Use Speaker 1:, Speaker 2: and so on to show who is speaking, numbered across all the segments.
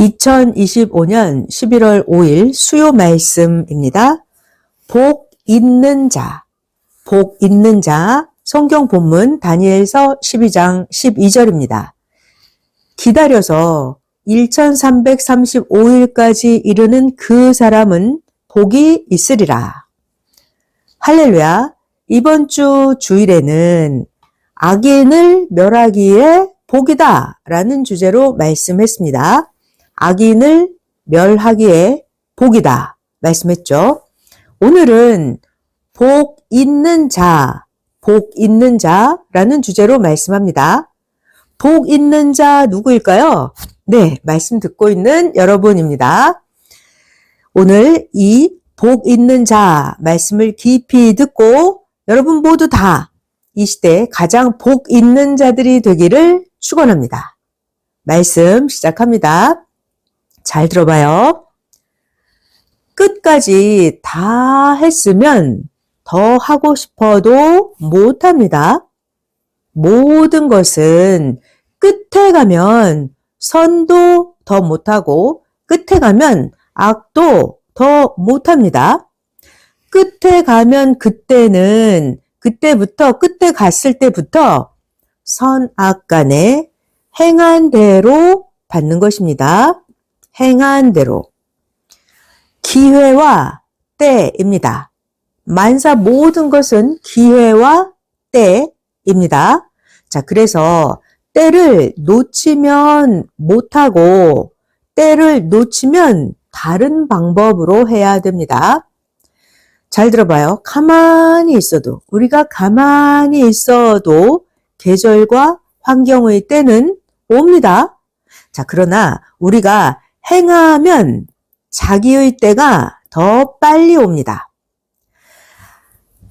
Speaker 1: 2025년 11월 5일 수요 말씀입니다. 복 있는 자, 복 있는 자, 성경 본문 다니엘서 12장 12절입니다. 기다려서 1335일까지 이르는 그 사람은 복이 있으리라. 할렐루야. 이번 주 주일에는 악인을 멸하기에 복이다 라는 주제로 말씀했습니다. 악인을 멸하기에 복이다 말씀했죠. 오늘은 복 있는 자, 복 있는 자라는 주제로 말씀합니다. 복 있는 자 누구일까요? 네, 말씀 듣고 있는 여러분입니다. 오늘 이 복 있는 자 말씀을 깊이 듣고 여러분 모두 다 이 시대 가장 복 있는 자들이 되기를 축원합니다. 말씀 시작합니다. 잘 들어봐요. 끝까지 다 했으면 더 하고 싶어도 못합니다. 모든 것은 끝에 가면 선도 더 못하고 끝에 가면 악도 더 못합니다. 끝에 가면 그때부터 끝에 갔을 때부터 선악 간에 행한 대로 받는 것입니다. 행한 대로. 기회와 때입니다. 만사 모든 것은 기회와 때입니다. 자, 그래서 때를 놓치면 못하고 때를 놓치면 다른 방법으로 해야 됩니다. 잘 들어봐요. 우리가 가만히 있어도 계절과 환경의 때는 옵니다. 자, 그러나 우리가 행하면 자기의 때가 더 빨리 옵니다.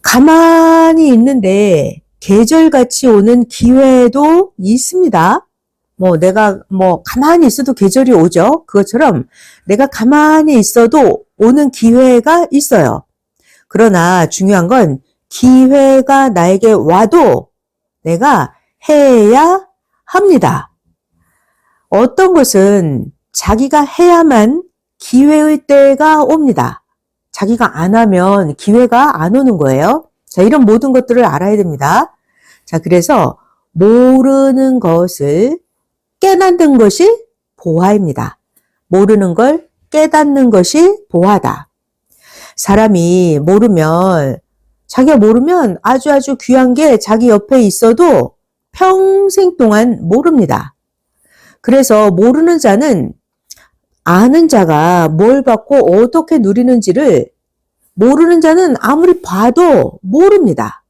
Speaker 1: 가만히 있는데 계절같이 오는 기회도 있습니다. 내가 가만히 있어도 계절이 오죠. 그것처럼 내가 가만히 있어도 오는 기회가 있어요. 그러나 중요한 건 기회가 나에게 와도 내가 해야 합니다. 어떤 것은 자기가 해야만 기회의 때가 옵니다. 자기가 안 하면 기회가 안 오는 거예요. 자, 이런 모든 것들을 알아야 됩니다. 자, 그래서 모르는 것을 깨닫는 것이 보화입니다. 모르는 걸 깨닫는 것이 보화다. 사람이 자기가 모르면 아주 귀한 게 자기 옆에 있어도 평생 동안 모릅니다. 그래서 모르는 자는 아는 자가 뭘 받고 어떻게 누리는지를 모르는 자는 아무리 봐도 모릅니다.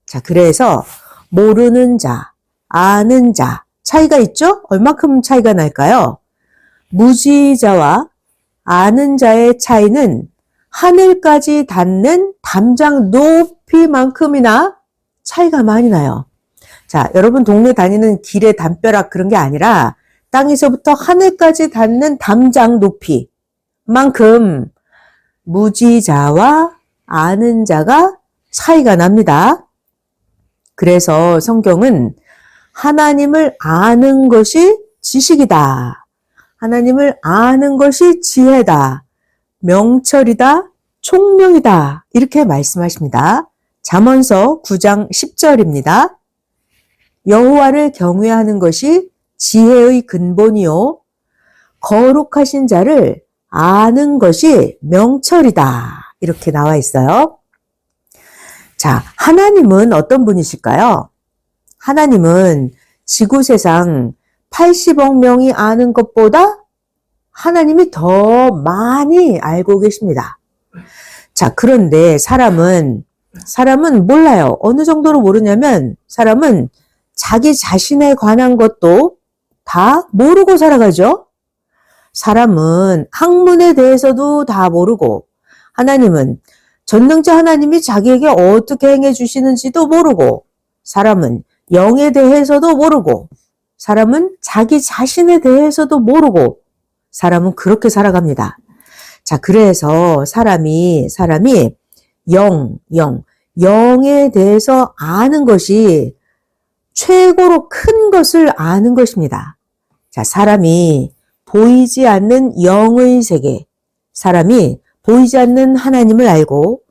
Speaker 1: 자, 그래서 모르는 자, 아는 자 차이가 있죠? 얼마큼 차이가 날까요? 무지자와 아는 자의 차이는 하늘까지 닿는 담장 높이만큼이나 차이가 많이 나요. 자, 여러분 동네 다니는 길의 담벼락 그런 게 아니라 땅에서부터 하늘까지 닿는 담장 높이만큼 무지자와 아는 자가 차이가 납니다. 그래서 성경은 하나님을 아는 것이 지식이다. 하나님을 아는 것이 지혜다. 명철이다. 총명이다. 이렇게 말씀하십니다. 잠언서 9장 10절입니다. 여호와를 경외하는 것이 지혜의 근본이요. 거룩하신 자를 아는 것이 명철이다. 이렇게 나와 있어요. 자, 하나님은 어떤 분이실까요? 하나님은 지구세상 80억 명이 아는 것보다 하나님이 더 많이 알고 계십니다. 자, 그런데 사람은 몰라요. 어느 정도로 모르냐면 사람은 자기 자신에 관한 것도 다 모르고 살아가죠. 사람은 학문에 대해서도 다 모르고 하나님은 전능자 하나님이 자기에게 어떻게 행해 주시는지도 모르고 사람은 영에 대해서도 모르고 사람은 자기 자신에 대해서도 모르고 사람은 그렇게 살아갑니다. 자, 그래서 사람이 영에 대해서 아는 것이 최고로 큰 것을 아는 것입니다. 자, 사람이 보이지 않는 영의 세계, 사람이 보이지 않는 하나님을 알고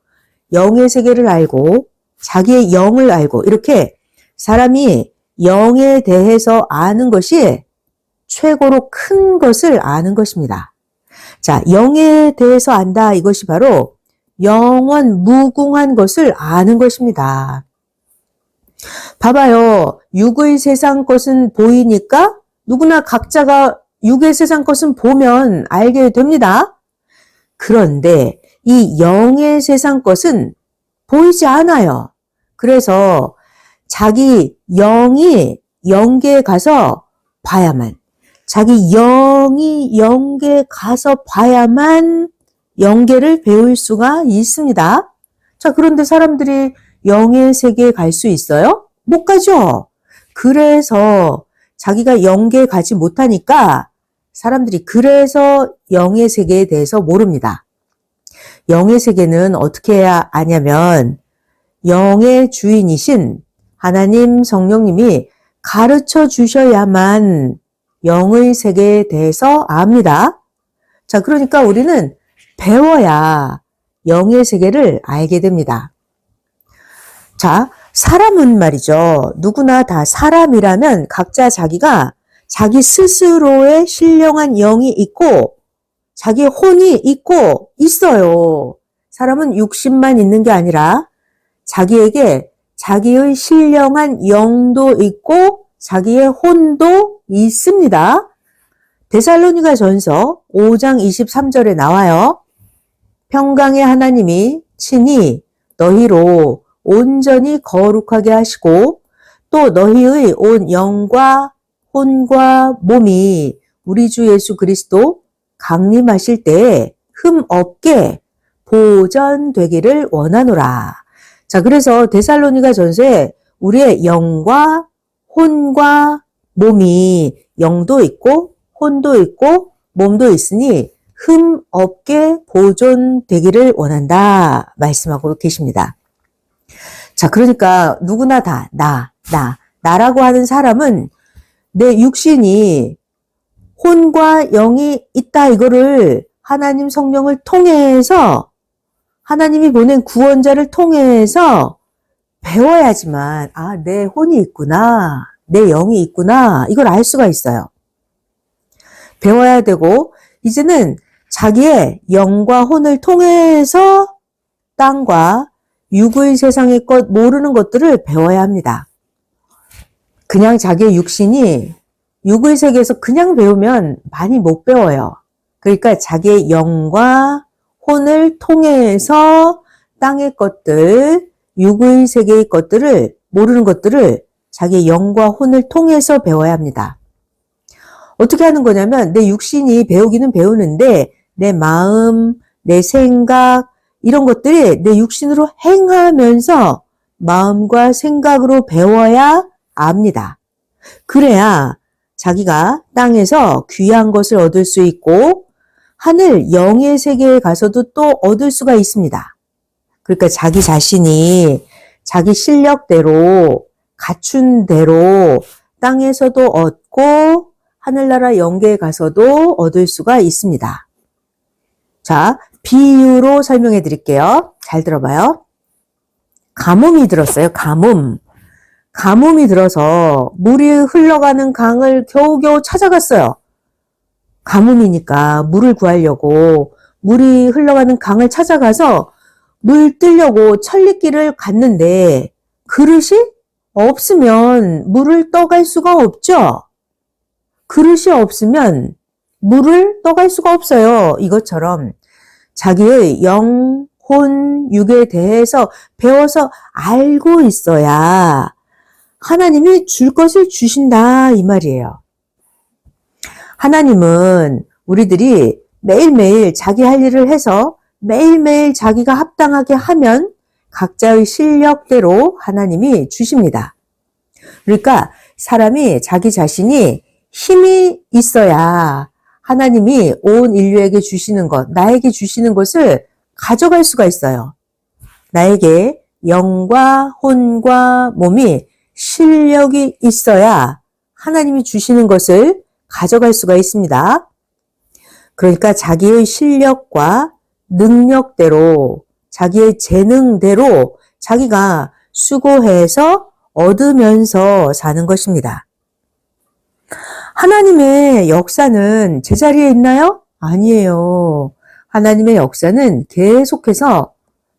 Speaker 1: 영의 세계를 알고 자기의 영을 알고 이렇게 사람이 영에 대해서 아는 것이 최고로 큰 것을 아는 것입니다. 자, 영에 대해서 안다. 이것이 바로 영원 무궁한 것을 아는 것입니다. 봐봐요. 육의 세상 것은 보이니까 누구나 각자가 육의 세상 것은 보면 알게 됩니다. 그런데 이 영의 세상 것은 보이지 않아요. 그래서 자기 영이 영계에 가서 봐야만, 자기 영이 영계에 가서 봐야만 영계를 배울 수가 있습니다. 자, 그런데 사람들이 영의 세계에 갈 수 있어요? 못 가죠. 그래서 자기가 영계에 가지 못하니까 사람들이 그래서 영의 세계에 대해서 모릅니다. 영의 세계는 어떻게 해야 아냐면 영의 주인이신 하나님 성령님이 가르쳐 주셔야만 영의 세계에 대해서 압니다. 자, 그러니까 우리는 배워야 영의 세계를 알게 됩니다. 자, 사람은 말이죠. 누구나 다 사람이라면 각자 자기가 자기 스스로의 신령한 영이 있고 자기 혼이 있고 있어요. 사람은 육신만 있는 게 아니라 자기에게 자기의 신령한 영도 있고 자기의 혼도 있습니다. 데살로니가 전서 5장 23절에 나와요. 평강의 하나님이 친히 너희로 온전히 거룩하게 하시고 또 너희의 온 영과 혼과 몸이 우리 주 예수 그리스도 강림하실 때에 흠 없게 보전되기를 원하노라. 자, 그래서 데살로니가 전서에 우리의 영과 혼과 몸이 영도 있고 혼도 있고 몸도 있으니 흠 없게 보존되기를 원한다 말씀하고 계십니다. 자, 그러니까 누구나 다 나라고 하는 사람은 내 육신이 혼과 영이 있다 이거를 하나님 성령을 통해서 하나님이 보낸 구원자를 통해서 배워야지만 내 혼이 있구나, 내 영이 있구나 이걸 알 수가 있어요. 배워야 되고 이제는 자기의 영과 혼을 통해서 땅과 육의 세상의 것 모르는 것들을 배워야 합니다. 그냥 자기의 육신이 육의 세계에서 그냥 배우면 많이 못 배워요. 그러니까 자기의 영과 혼을 통해서 땅의 것들, 육의 세계의 것들을 모르는 것들을 자기의 영과 혼을 통해서 배워야 합니다. 어떻게 하는 거냐면 내 육신이 배우기는 배우는데 내 마음, 내 생각 이런 것들이 내 육신으로 행하면서 마음과 생각으로 배워야 압니다. 그래야 자기가 땅에서 귀한 것을 얻을 수 있고 하늘 영의 세계에 가서도 또 얻을 수가 있습니다. 그러니까 자기 자신이 자기 실력대로 갖춘 대로 땅에서도 얻고 하늘나라 영계에 가서도 얻을 수가 있습니다. 자, 비유로 설명해 드릴게요. 잘 들어봐요. 가뭄이 들었어요. 가뭄이 들어서 물이 흘러가는 강을 겨우겨우 찾아갔어요. 가뭄이니까 물을 구하려고 물이 흘러가는 강을 찾아가서 물 뜨려고 천리길을 갔는데 그릇이 없으면 물을 떠갈 수가 없죠. 그릇이 없으면 물을 떠갈 수가 없어요. 이것처럼 자기의 영, 혼, 육에 대해서 배워서 알고 있어야 하나님이 줄 것을 주신다 이 말이에요. 하나님은 우리들이 매일매일 자기 할 일을 해서 매일매일 자기가 합당하게 하면 각자의 실력대로 하나님이 주십니다. 그러니까 사람이 자기 자신이 힘이 있어야 하나님이 온 인류에게 주시는 것, 나에게 주시는 것을 가져갈 수가 있어요. 나에게 영과 혼과 몸이 실력이 있어야 하나님이 주시는 것을 가져갈 수가 있습니다. 그러니까 자기의 실력과 능력대로, 자기의 재능대로 자기가 수고해서 얻으면서 사는 것입니다. 하나님의 역사는 제자리에 있나요? 아니에요. 하나님의 역사는 계속해서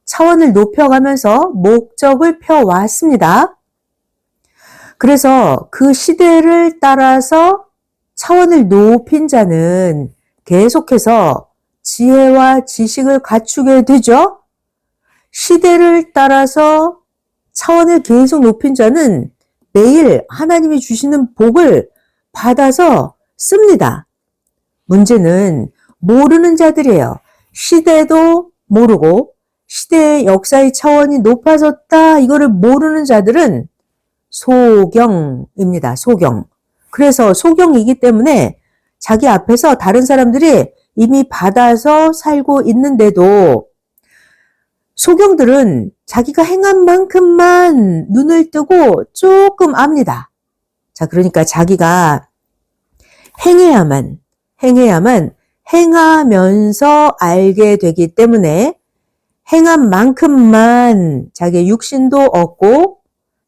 Speaker 1: 차원을 높여가면서 목적을 펴왔습니다. 그래서 그 시대를 따라서 차원을 높인 자는 계속해서 지혜와 지식을 갖추게 되죠. 시대를 따라서 차원을 계속 높인 자는 매일 하나님이 주시는 복을 받아서 씁니다. 문제는 모르는 자들이에요. 시대도 모르고 시대의 역사의 차원이 높아졌다 이거를 모르는 자들은 소경입니다. 소경. 그래서 소경이기 때문에 자기 앞에서 다른 사람들이 이미 받아서 살고 있는데도 소경들은 자기가 행한 만큼만 눈을 뜨고 조금 압니다. 자, 그러니까 자기가 행해야만 행하면서 알게 되기 때문에 행한 만큼만 자기의 육신도 얻고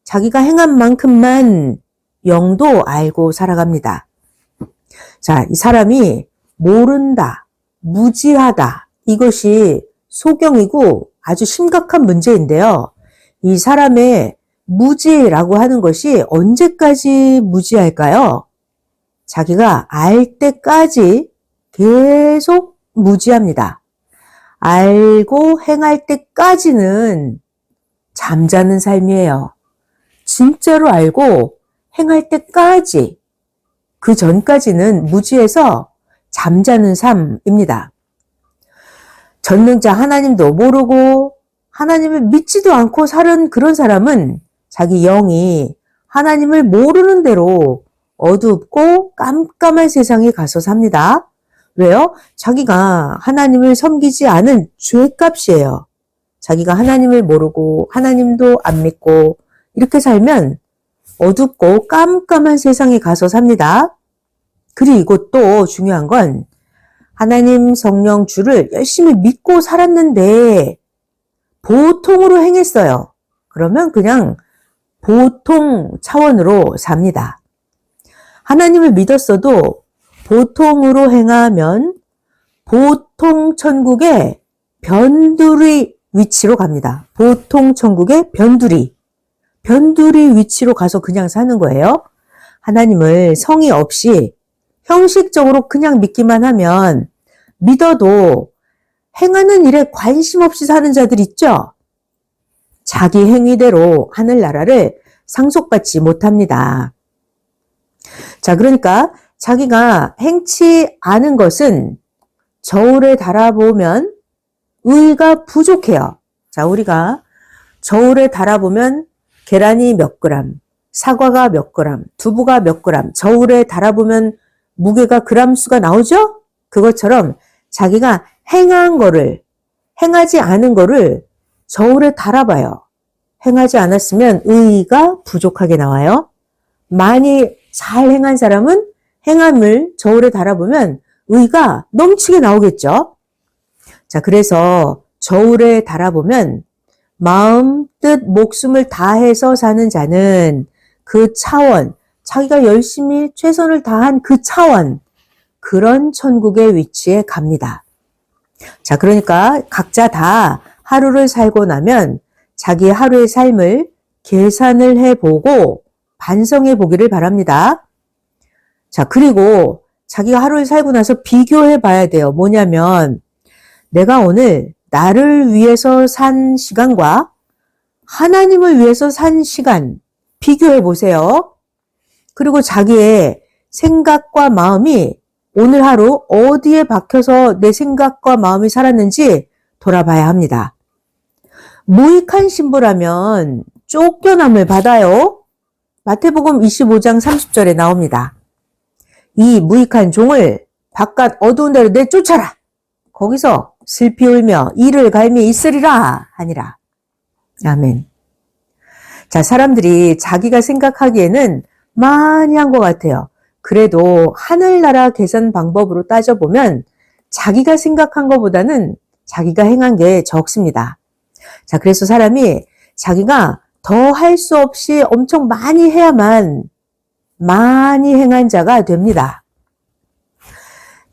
Speaker 1: 자기가 행한 만큼만 영도 알고 살아갑니다. 자, 이 사람이 모른다, 무지하다, 이것이 소경이고 아주 심각한 문제인데요. 이 사람의 무지라고 하는 것이 언제까지 무지할까요? 자기가 알 때까지 계속 무지합니다. 알고 행할 때까지는 잠자는 삶이에요. 진짜로 알고 행할 때까지, 그 전까지는 무지해서 잠자는 삶입니다. 전능자 하나님도 모르고 하나님을 믿지도 않고 사는 그런 사람은 자기 영이 하나님을 모르는 대로 어둡고 깜깜한 세상에 가서 삽니다. 왜요? 자기가 하나님을 섬기지 않은 죄값이에요. 자기가 하나님을 모르고 하나님도 안 믿고 이렇게 살면 어둡고 깜깜한 세상에 가서 삽니다. 그리고 또 중요한 건 하나님 성령 주를 열심히 믿고 살았는데 보통으로 행했어요. 그러면 그냥 보통 차원으로 삽니다. 하나님을 믿었어도 보통으로 행하면 보통 천국의 변두리 위치로 갑니다. 보통 천국의 변두리 위치로 가서 그냥 사는 거예요. 하나님을 성의 없이 형식적으로 그냥 믿기만 하면 믿어도 행하는 일에 관심 없이 사는 자들 있죠? 자기 행위대로 하늘나라를 상속받지 못합니다. 자, 그러니까 자기가 행치 않은 것은 저울에 달아보면 의가 부족해요. 자, 우리가 저울에 달아보면 계란이 몇 그램, 사과가 몇 그램, 두부가 몇 그램, 저울에 달아보면 무게가 그램 수가 나오죠? 그것처럼 자기가 행한 거를, 행하지 않은 거를 저울에 달아봐요. 행하지 않았으면 의가 부족하게 나와요. 많이 잘 행한 사람은 행함을 저울에 달아보면 의가 넘치게 나오겠죠. 자, 그래서 저울에 달아보면 마음, 뜻, 목숨을 다해서 사는 자는 그 차원, 자기가 열심히 최선을 다한 그 차원, 그런 천국의 위치에 갑니다. 자, 그러니까 각자 다 하루를 살고 나면 자기 하루의 삶을 계산을 해보고 반성해 보기를 바랍니다. 자, 그리고 자기가 하루를 살고 나서 비교해 봐야 돼요. 뭐냐면 내가 오늘 나를 위해서 산 시간과 하나님을 위해서 산 시간 비교해 보세요. 그리고 자기의 생각과 마음이 오늘 하루 어디에 박혀서 내 생각과 마음이 살았는지 돌아봐야 합니다. 무익한 신부라면 쫓겨남을 받아요. 마태복음 25장 30절에 나옵니다. 이 무익한 종을 바깥 어두운 데로 내쫓아라. 거기서 슬피 울며 이를 갈미 있으리라 하니라. 아멘. 자, 사람들이 자기가 생각하기에는 많이 한 것 같아요. 그래도 하늘나라 계산 방법으로 따져보면 자기가 생각한 것보다는 자기가 행한 게 적습니다. 자, 그래서 사람이 자기가 더 할 수 없이 엄청 많이 해야만 많이 행한 자가 됩니다.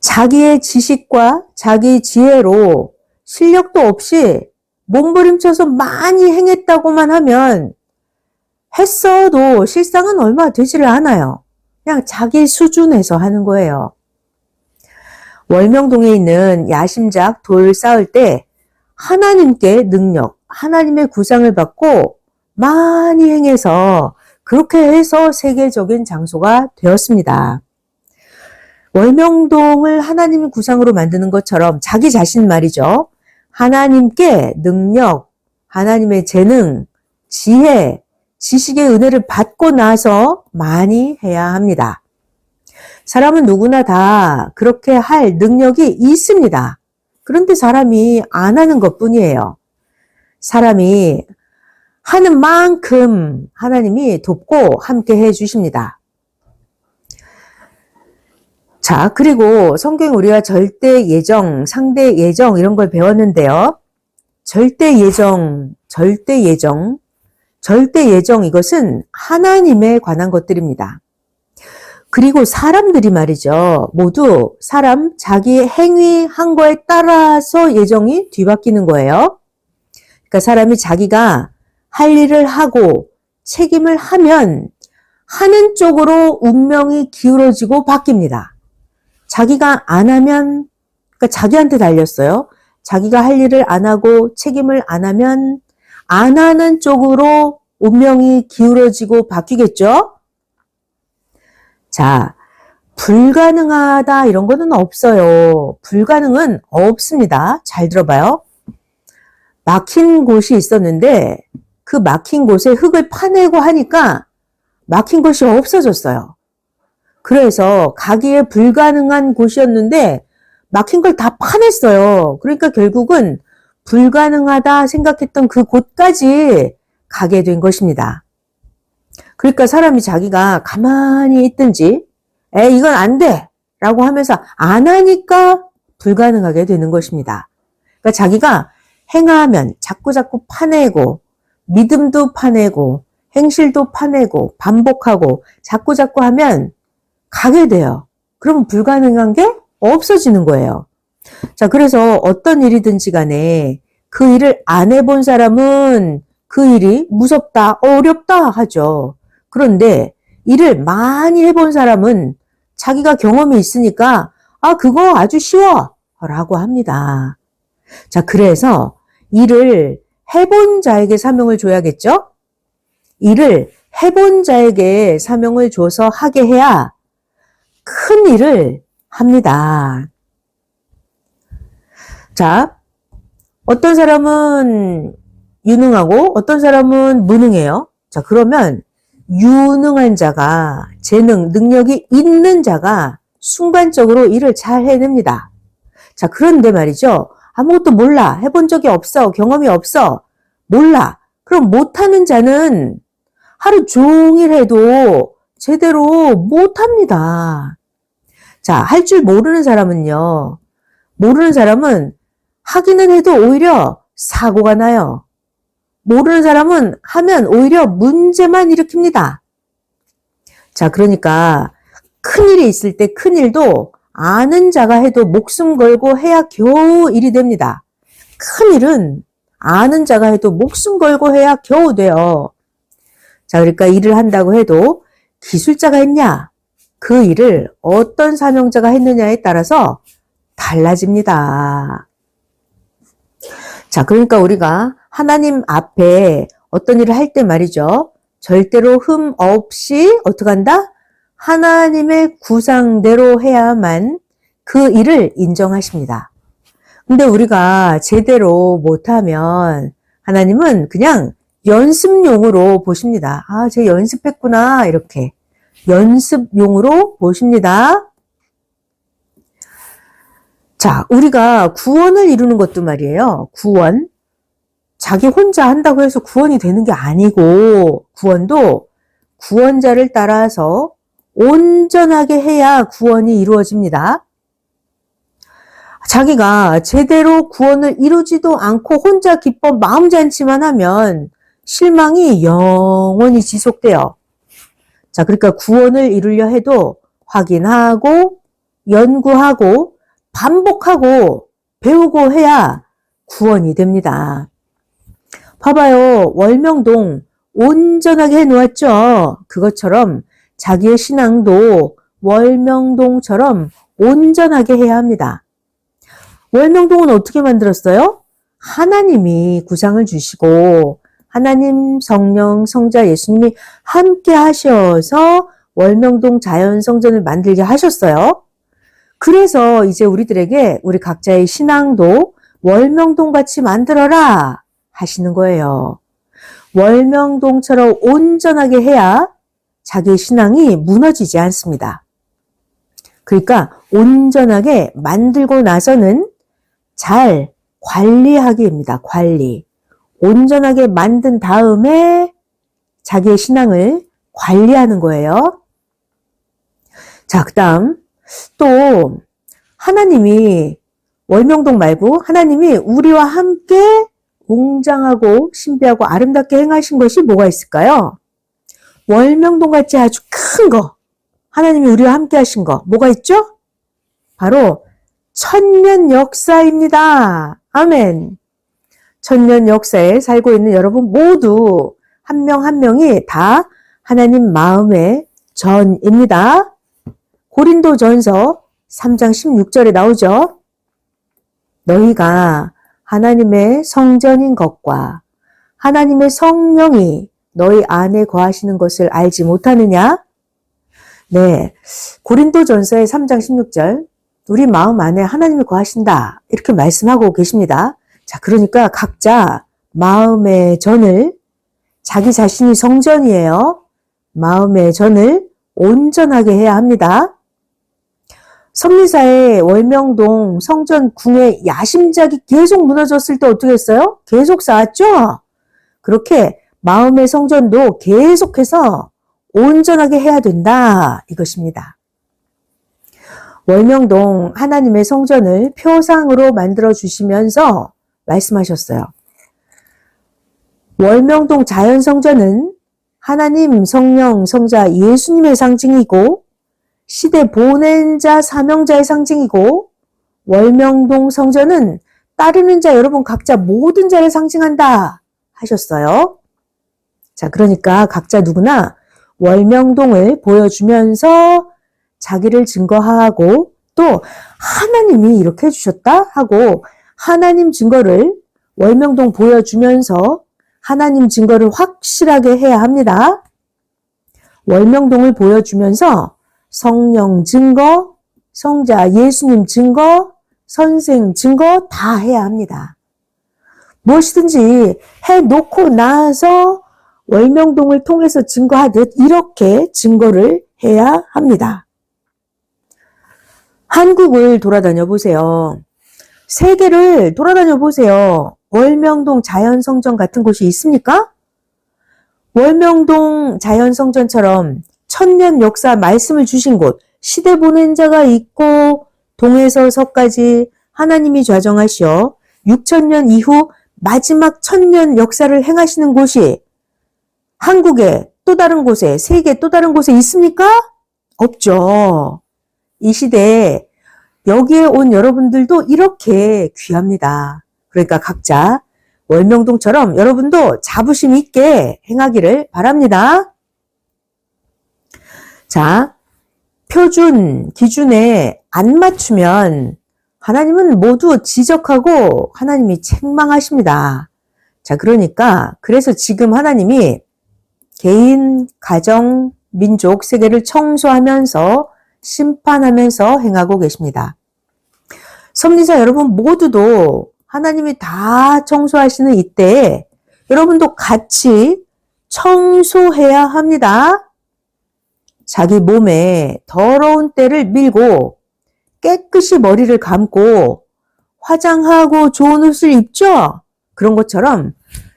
Speaker 1: 자기의 지식과 자기 지혜로 실력도 없이 몸부림쳐서 많이 행했다고만 하면 했어도 실상은 얼마 되지를 않아요. 그냥 자기 수준에서 하는 거예요. 월명동에 있는 야심작 돌 쌓을 때 하나님께 능력, 하나님의 구상을 받고 많이 행해서 그렇게 해서 세계적인 장소가 되었습니다. 월명동을 하나님의 구상으로 만드는 것처럼 자기 자신 말이죠. 하나님께 능력, 하나님의 재능, 지혜, 지식의 은혜를 받고 나서 많이 해야 합니다. 사람은 누구나 다 그렇게 할 능력이 있습니다. 그런데 사람이 안 하는 것뿐이에요. 사람이 하는 만큼 하나님이 돕고 함께 해 주십니다. 자, 그리고 성경에 우리가 절대 예정, 상대 예정 이런 걸 배웠는데요. 절대 예정 이것은 하나님에 관한 것들입니다. 그리고 사람들이 말이죠. 모두 사람 자기 행위한 거에 따라서 예정이 뒤바뀌는 거예요. 그러니까 사람이 자기가 할 일을 하고 책임을 하면 하는 쪽으로 운명이 기울어지고 바뀝니다. 자기가 안 하면, 그러니까 자기한테 달렸어요. 자기가 할 일을 안 하고 책임을 안 하면 안 하는 쪽으로 운명이 기울어지고 바뀌겠죠? 자, 불가능하다 이런 거는 없어요. 불가능은 없습니다. 잘 들어봐요. 막힌 곳이 있었는데 그 막힌 곳에 흙을 파내고 하니까 막힌 곳이 없어졌어요. 그래서 가기에 불가능한 곳이었는데 막힌 걸 다 파냈어요. 그러니까 결국은 불가능하다 생각했던 그 곳까지 가게 된 것입니다. 그러니까 사람이 자기가 가만히 있든지 이건 안 돼! 라고 하면서 안 하니까 불가능하게 되는 것입니다. 그러니까 자기가 행하면 자꾸 파내고 믿음도 파내고 행실도 파내고 반복하고 자꾸 하면 가게 돼요. 그러면 불가능한 게 없어지는 거예요. 자, 그래서 어떤 일이든지 간에 그 일을 안 해본 사람은 그 일이 무섭다, 어렵다 하죠. 그런데 일을 많이 해본 사람은 자기가 경험이 있으니까 그거 아주 쉬워 라고 합니다. 자, 그래서 일을 해본 자에게 사명을 줘야겠죠? 일을 해본 자에게 사명을 줘서 하게 해야 큰 일을 합니다. 자, 어떤 사람은 유능하고 어떤 사람은 무능해요. 자, 그러면 유능한 자가, 재능, 능력이 있는 자가 순간적으로 일을 잘 해냅니다. 자, 그런데 말이죠. 아무것도 몰라. 해본 적이 없어. 경험이 없어. 몰라. 그럼 못하는 자는 하루 종일 해도 제대로 못합니다. 자, 할 줄 모르는 사람은요. 모르는 사람은 하기는 해도 오히려 사고가 나요. 모르는 사람은 하면 오히려 문제만 일으킵니다. 자, 그러니까 큰일이 있을 때 큰일도 아는 자가 해도 목숨 걸고 해야 겨우 일이 됩니다. 큰일은 아는 자가 해도 목숨 걸고 해야 겨우 돼요. 자, 그러니까 일을 한다고 해도 기술자가 했냐, 그 일을 어떤 사명자가 했느냐에 따라서 달라집니다. 자, 그러니까 우리가 하나님 앞에 어떤 일을 할 때 말이죠. 절대로 흠 없이 어떻게 한다? 하나님의 구상대로 해야만 그 일을 인정하십니다. 근데 우리가 제대로 못하면 하나님은 그냥 연습용으로 보십니다. 쟤 연습했구나 이렇게 연습용으로 보십니다. 자, 우리가 구원을 이루는 것도 말이에요. 구원. 자기 혼자 한다고 해서 구원이 되는 게 아니고 구원도 구원자를 따라서 온전하게 해야 구원이 이루어집니다. 자기가 제대로 구원을 이루지도 않고 혼자 기뻐 마음잔치만 하면 실망이 영원히 지속돼요. 자, 그러니까 구원을 이루려 해도 확인하고 연구하고 반복하고 배우고 해야 구원이 됩니다. 봐봐요. 월명동 온전하게 해놓았죠. 그것처럼 자기의 신앙도 월명동처럼 온전하게 해야 합니다. 월명동은 어떻게 만들었어요? 하나님이 구상을 주시고 하나님, 성령, 성자, 예수님이 함께 하셔서 월명동 자연성전을 만들게 하셨어요. 그래서 이제 우리들에게 우리 각자의 신앙도 월명동 같이 만들어라 하시는 거예요. 월명동처럼 온전하게 해야 자기의 신앙이 무너지지 않습니다. 그러니까 온전하게 만들고 나서는 잘 관리하기입니다. 관리. 온전하게 만든 다음에 자기의 신앙을 관리하는 거예요. 자, 그 다음 또 하나님이 월명동 말고 하나님이 우리와 함께 웅장하고 신비하고 아름답게 행하신 것이 뭐가 있을까요? 월명동 같이 아주 큰 거, 하나님이 우리와 함께 하신 거 뭐가 있죠? 바로 천년 역사입니다. 아멘. 천년 역사에 살고 있는 여러분 모두 한 명 한 명이 다 하나님 마음의 전입니다. 고린도전서 3장 16절에 나오죠. 너희가 하나님의 성전인 것과 하나님의 성령이 너희 안에 거하시는 것을 알지 못하느냐? 네, 고린도전서의 3장 16절 우리 마음 안에 하나님이 거하신다 이렇게 말씀하고 계십니다. 자, 그러니까 각자 마음의 전을 자기 자신이 성전이에요. 마음의 전을 온전하게 해야 합니다. 선미사의 월명동 성전 궁의 야심작이 계속 무너졌을 때 어떻게 했어요? 계속 쌓았죠? 그렇게 마음의 성전도 계속해서 온전하게 해야 된다 이것입니다. 월명동 하나님의 성전을 표상으로 만들어 주시면서 말씀하셨어요. 월명동 자연성전은 하나님, 성령, 성자, 예수님의 상징이고 시대 보낸 자, 사명자의 상징이고 월명동 성전은 따르는 자 여러분 각자 모든 자를 상징한다 하셨어요. 자, 그러니까 각자 누구나 월명동을 보여주면서 자기를 증거하고 또 하나님이 이렇게 해주셨다 하고 하나님 증거를 월명동 보여주면서 하나님 증거를 확실하게 해야 합니다. 월명동을 보여주면서 성령 증거, 성자 예수님 증거, 선생 증거 다 해야 합니다. 무엇이든지 해놓고 나서 월명동을 통해서 증거하듯 이렇게 증거를 해야 합니다. 한국을 돌아다녀 보세요. 세계를 돌아다녀 보세요. 월명동 자연성전 같은 곳이 있습니까? 월명동 자연성전처럼 천년 역사 말씀을 주신 곳, 시대 보낸 자가 있고 동에서 서까지 하나님이 좌정하시어 6천년 이후 마지막 천년 역사를 행하시는 곳이 한국에 또 다른 곳에, 세계 또 다른 곳에 있습니까? 없죠. 이 시대에 여기에 온 여러분들도 이렇게 귀합니다. 그러니까 각자 월명동처럼 여러분도 자부심 있게 행하기를 바랍니다. 자, 표준, 기준에 안 맞추면 하나님은 모두 지적하고 하나님이 책망하십니다. 자, 그러니까 그래서 지금 하나님이 개인, 가정, 민족, 세계를 청소하면서 심판하면서 행하고 계십니다. 섭리자 여러분 모두도 하나님이 다 청소하시는 이때에 여러분도 같이 청소해야 합니다. 자기 몸에 더러운 때를 밀고 깨끗이 머리를 감고 화장하고 좋은 옷을 입죠? 그런 것처럼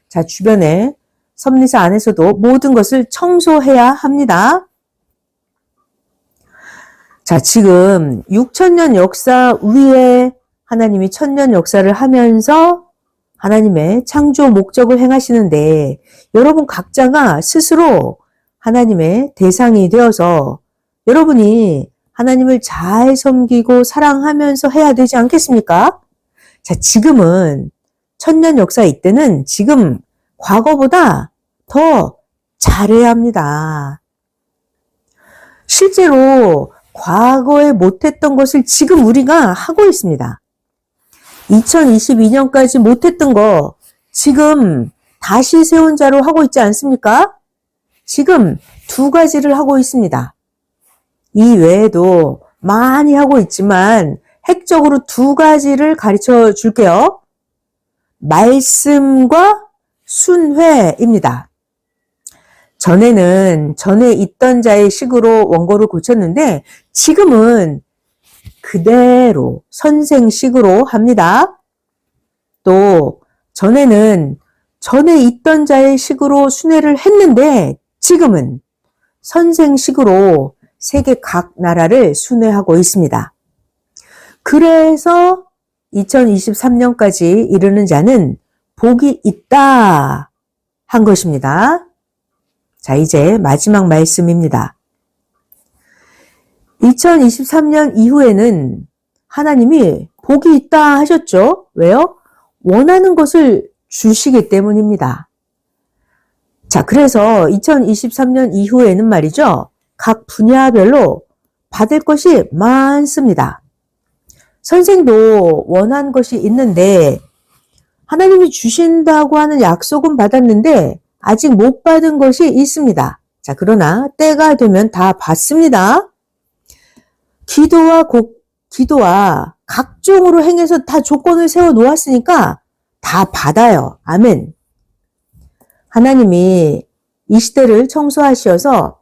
Speaker 1: 자 주변에 섭리사 안에서도 모든 것을 청소해야 합니다. 자, 지금 6천년 역사 위에 하나님이 천년 역사를 하면서 하나님의 창조 목적을 행하시는데 여러분 각자가 스스로 하나님의 대상이 되어서 여러분이 하나님을 잘 섬기고 사랑하면서 해야 되지 않겠습니까? 자, 지금은 천년 역사 이때는 지금 과거보다 더 잘해야 합니다. 실제로 과거에 못했던 것을 지금 우리가 하고 있습니다. 2022년까지 못했던 거 지금 다시 세운 자로 하고 있지 않습니까? 지금 2가지를 하고 있습니다. 이 외에도 많이 하고 있지만 핵적으로 2가지를 가르쳐 줄게요. 말씀과 순회입니다. 전에 있던 자의 식으로 원고를 고쳤는데 지금은 그대로 선생식으로 합니다. 또 전에 있던 자의 식으로 순회를 했는데 지금은 선생식으로 세계 각 나라를 순회하고 있습니다. 그래서 2023년까지 이르는 자는 복이 있다 한 것입니다. 자, 이제 마지막 말씀입니다. 2023년 이후에는 하나님이 복이 있다 하셨죠? 왜요? 원하는 것을 주시기 때문입니다. 자, 그래서 2023년 이후에는 말이죠. 각 분야별로 받을 것이 많습니다. 선생도 원한 것이 있는데 하나님이 주신다고 하는 약속은 받았는데 아직 못 받은 것이 있습니다. 자, 그러나 때가 되면 다 받습니다. 기도와 각종으로 행해서 다 조건을 세워 놓았으니까 다 받아요. 아멘. 하나님이 이 시대를 청소하셔서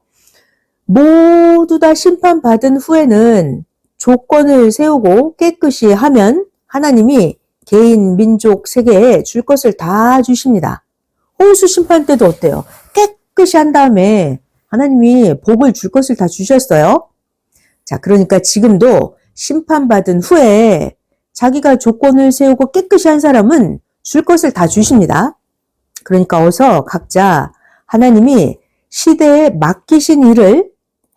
Speaker 1: 모두 다 심판받은 후에는 조건을 세우고 깨끗이 하면 하나님이 개인, 민족, 세계에 줄 것을 다 주십니다. 홍수 심판 때도 어때요? 깨끗이 한 다음에 하나님이 복을 줄 것을 다 주셨어요. 자, 그러니까 지금도 심판받은 후에 자기가 조건을 세우고 깨끗이 한 사람은 줄 것을 다 주십니다. 그러니까 어서 각자 하나님이 시대에 맡기신 일을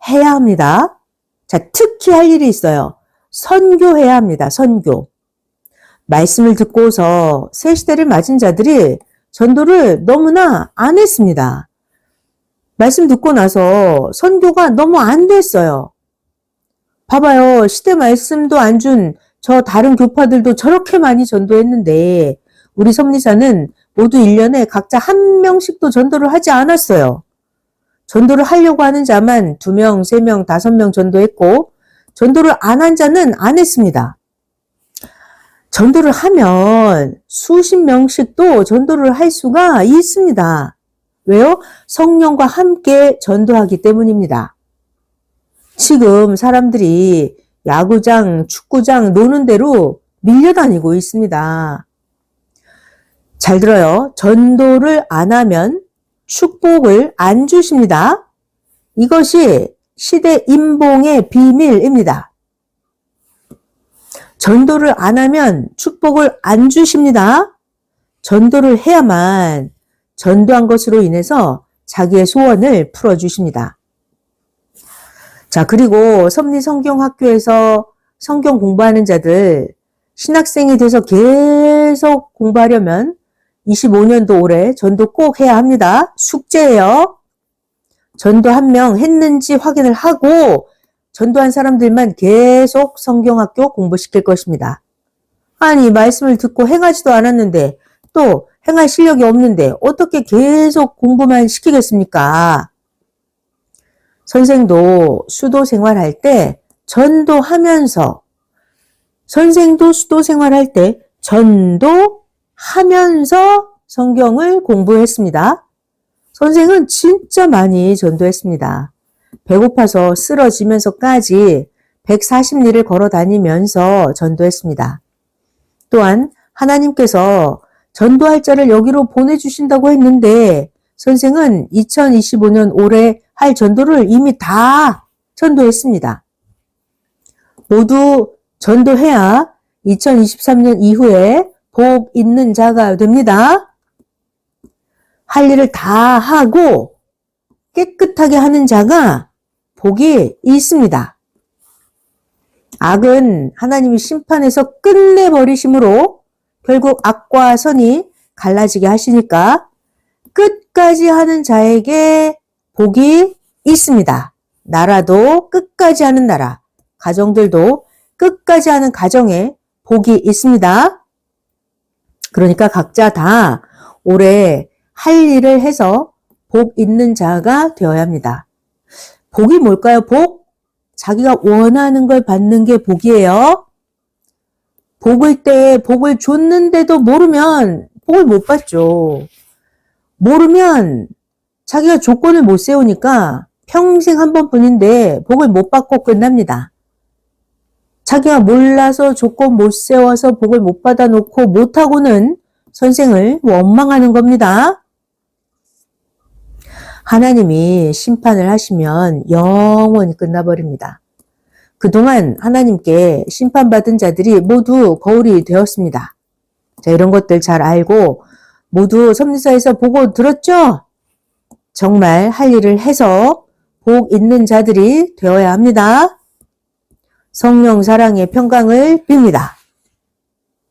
Speaker 1: 해야 합니다. 자, 특히 할 일이 있어요. 선교해야 합니다. 선교. 말씀을 듣고서 새 시대를 맞은 자들이 전도를 너무나 안 했습니다. 말씀 듣고 나서 선교가 너무 안 됐어요. 봐봐요. 시대 말씀도 안 준 저 다른 교파들도 저렇게 많이 전도했는데 우리 섭리사는 모두 1년에 각자 1명씩도 전도를 하지 않았어요. 전도를 하려고 하는 자만 2명, 3명, 5명 전도했고 전도를 안 한 자는 안 했습니다. 전도를 하면 수십 명씩도 전도를 할 수가 있습니다. 왜요? 성령과 함께 전도하기 때문입니다. 지금 사람들이 야구장, 축구장 노는 대로 밀려다니고 있습니다. 잘 들어요. 전도를 안 하면 축복을 안 주십니다. 이것이 시대 임봉의 비밀입니다. 전도를 안 하면 축복을 안 주십니다. 전도를 해야만 전도한 것으로 인해서 자기의 소원을 풀어주십니다. 자, 그리고 섭리성경학교에서 성경 공부하는 자들, 신학생이 돼서 계속 공부하려면 25년도 올해 전도 꼭 해야 합니다. 숙제예요. 전도 1명 했는지 확인을 하고 전도한 사람들만 계속 성경학교 공부시킬 것입니다. 아니, 말씀을 듣고 행하지도 않았는데 또 행할 실력이 없는데 어떻게 계속 공부만 시키겠습니까? 선생도 수도 생활할 때 전도하면서, 선생도 수도 생활할 때 전도하면서 성경을 공부했습니다. 선생은 진짜 많이 전도했습니다. 배고파서 쓰러지면서까지 140리를 걸어 다니면서 전도했습니다. 또한 하나님께서 전도할 자를 여기로 보내주신다고 했는데 선생은 2025년 올해 할 전도를 이미 다 전도했습니다. 모두 전도해야 2023년 이후에 복 있는 자가 됩니다. 할 일을 다 하고 깨끗하게 하는 자가 복이 있습니다. 악은 하나님이 심판해서 끝내버리심으로 결국 악과 선이 갈라지게 하시니까 끝까지 하는 자에게 복이 있습니다. 나라도 끝까지 하는 나라, 가정들도 끝까지 하는 가정에 복이 있습니다. 그러니까 각자 다 올해 할 일을 해서 복 있는 자가 되어야 합니다. 복이 뭘까요? 복? 자기가 원하는 걸 받는 게 복이에요. 복을 때 복을 줬는데도 모르면 복을 못 받죠. 모르면 자기가 조건을 못 세우니까 평생 한 번뿐인데 복을 못 받고 끝납니다. 자기가 몰라서 조건 못 세워서 복을 못 받아놓고 못하고는 선생을 원망하는 겁니다. 하나님이 심판을 하시면 영원히 끝나버립니다. 그동안 하나님께 심판받은 자들이 모두 거울이 되었습니다. 자, 이런 것들 잘 알고 모두 섭리사에서 보고 들었죠? 정말 할 일을 해서 복 있는 자들이 되어야 합니다. 성령 사랑의 평강을 빕니다.